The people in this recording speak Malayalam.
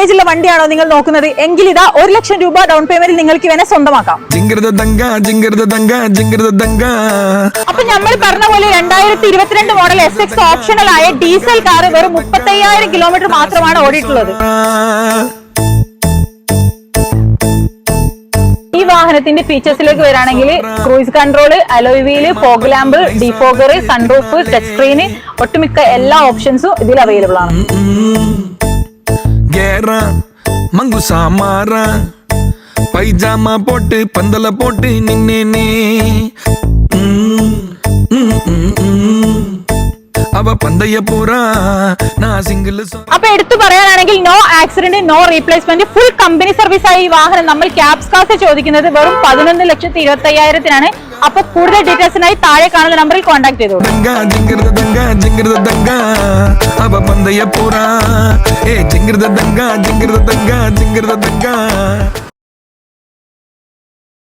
മൈലേജ് ഉള്ള വണ്ടിയാണോ നിങ്ങൾ നോക്കുന്നത് എങ്കിൽ ഇതാ 1 ലക്ഷം രൂപ ഡൗൺ പേയ്മെന്റിൽ നിങ്ങൾക്ക് ഇവനെ സ്വന്തമാക്കാം. അപ്പൊ നമ്മൾ പറഞ്ഞ പോലെ 2022 മോഡൽ SX ഓപ്ഷണൽ ആയ ഡീസൽ കാർ വെറും 35,000 കിലോമീറ്റർ മാത്രമാണ് ഓടിയിട്ടുള്ളത്. ഈ വാഹനത്തിന്റെ ഫീച്ചേഴ്സിലേക്ക് വരാണെങ്കിൽ cruise control, alloy wheel, fog lamp, defogger, sunroof, touch screen, ഒട്ടുമിക്ക എല്ലാ ഓപ്ഷൻസും ഇതിൽ അവൈലബിൾ ആണ്. പൈജാമ പോട്ട് പന്തല പോട്ട് നിന്നേ അപ്പൊ എടുത്തു പറയാനാണെങ്കിൽ no accident, no replacement, full company service ആയി ഈ വാഹനം നമ്മൾ ക്യാബ്സ് കാസ് ചോദിക്കുന്നത് വെറും 11,25,000-നാണ്. അപ്പൊ കൂടുതൽ ഡീറ്റെയിൽസിനായി താഴെ കാണുന്ന നമ്പറിൽ കോൺടാക്ട് ചെയ്തോളൂ.